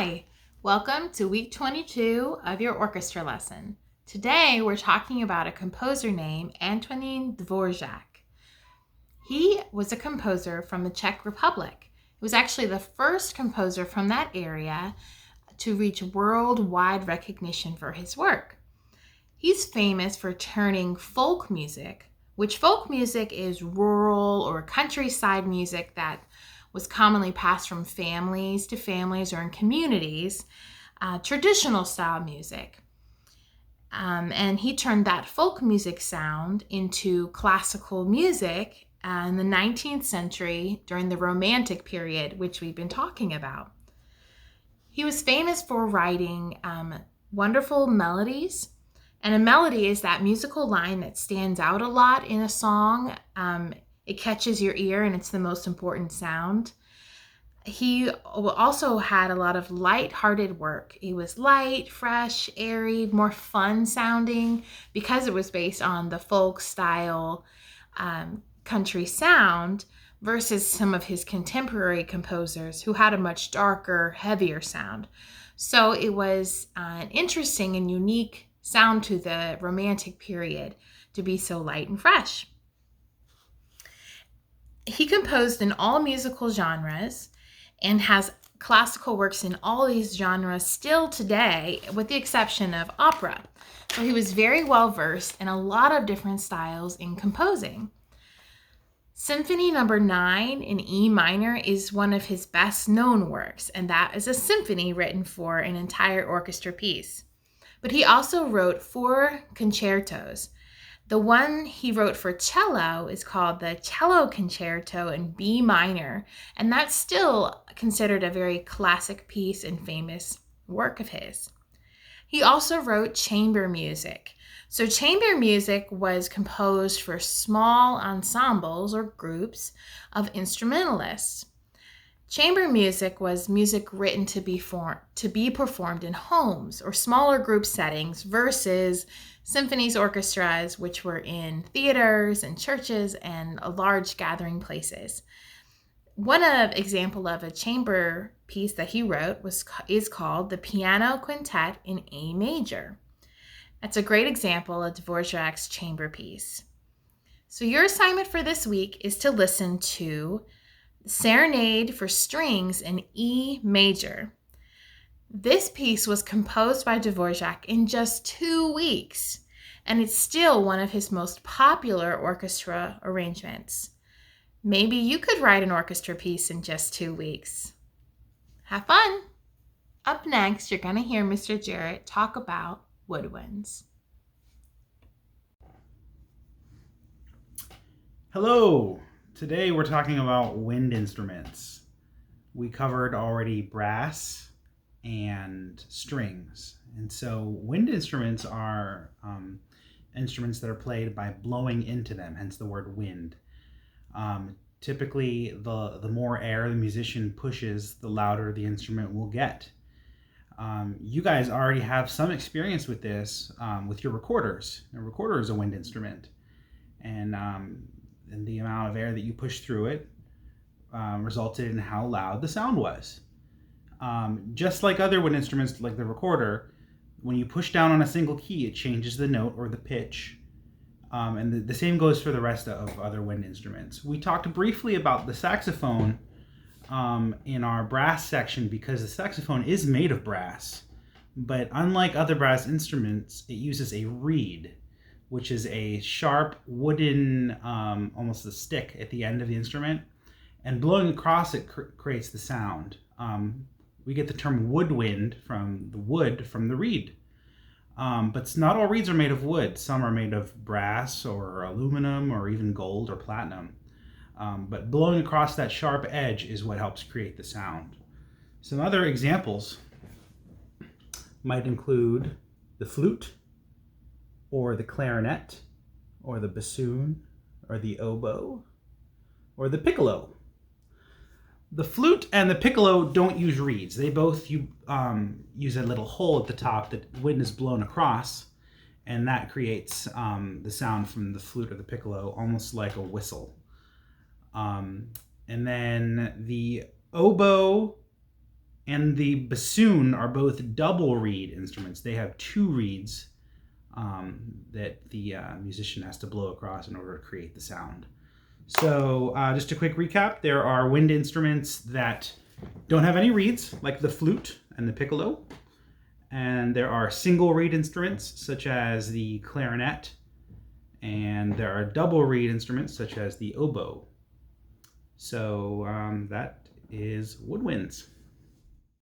Hi, welcome to week 22 of your orchestra lesson. Today we're talking about a composer named Antonín Dvorak. He was a composer from the Czech Republic. He was actually the first composer from that area to reach worldwide recognition for his work. He's famous for turning folk music, which folk music is rural or countryside music that was commonly passed from families to families or in communities, traditional style music. And he turned that folk music sound into classical music in the 19th century during the Romantic period, which we've been talking about. He was famous for writing wonderful melodies. And a melody is that musical line that stands out a lot in a song. It catches your ear and it's the most important sound. He also had a lot of light-hearted work. It was light, fresh, airy, more fun sounding because it was based on the folk style country sound versus some of his contemporary composers who had a much darker, heavier sound. So it was an interesting and unique sound to the Romantic period to be so light and fresh. He composed in all musical genres and has classical works in all these genres still today, with the exception of opera. So he was very well versed in a lot of different styles in composing. Symphony number 9 in E minor is one of his best known works, and that is a symphony written for an entire orchestra piece. But he also wrote 4 concertos. The one he wrote for cello is called the Cello Concerto in B minor, and that's still considered a very classic piece and famous work of his. He also wrote chamber music. So chamber music was composed for small ensembles or groups of instrumentalists. Chamber music was music written to be performed in homes or smaller group settings versus symphonies, orchestras, which were in theaters and churches and large gathering places. One example of a chamber piece that he wrote is called the Piano Quintet in A major. That's a great example of Dvorak's chamber piece. So your assignment for this week is to listen to Serenade for strings in E major. This piece was composed by Dvorak in just 2 weeks, and it's still one of his most popular orchestra arrangements. Maybe you could write an orchestra piece in just 2 weeks. Have fun! Up next, you're going to hear Mr. Jarrett talk about woodwinds. Hello! Today we're talking about wind instruments. We covered already brass and strings. And so wind instruments are instruments that are played by blowing into them, hence the word wind. Typically, the more air the musician pushes, the louder the instrument will get. You guys already have some experience with this with your recorders. A recorder is a wind instrument. And the amount of air that you push through it resulted in how loud the sound was. Just like other wind instruments, like the recorder, when you push down on a single key, it changes the note or the pitch. And the same goes for the rest of other wind instruments. We talked briefly about the saxophone in our brass section because the saxophone is made of brass. But unlike other brass instruments, it uses a reed, which is a sharp wooden, almost a stick at the end of the instrument. And blowing across it creates the sound. We get the term woodwind from the wood from the reed. But not all reeds are made of wood. Some are made of brass or aluminum or even gold or platinum. But blowing across that sharp edge is what helps create the sound. Some other examples might include the flute, or the clarinet, or the bassoon, or the oboe, or the piccolo. The flute and the piccolo don't use reeds. They both use a little hole at the top that wind is blown across, and that creates the sound from the flute or the piccolo, almost like a whistle. And then the oboe and the bassoon are both double reed instruments. They have two reeds that the musician has to blow across in order to create the sound. So just a quick recap, there are wind instruments that don't have any reeds, like the flute and the piccolo. And there are single reed instruments, such as the clarinet. And there are double reed instruments, such as the oboe. So that is woodwinds.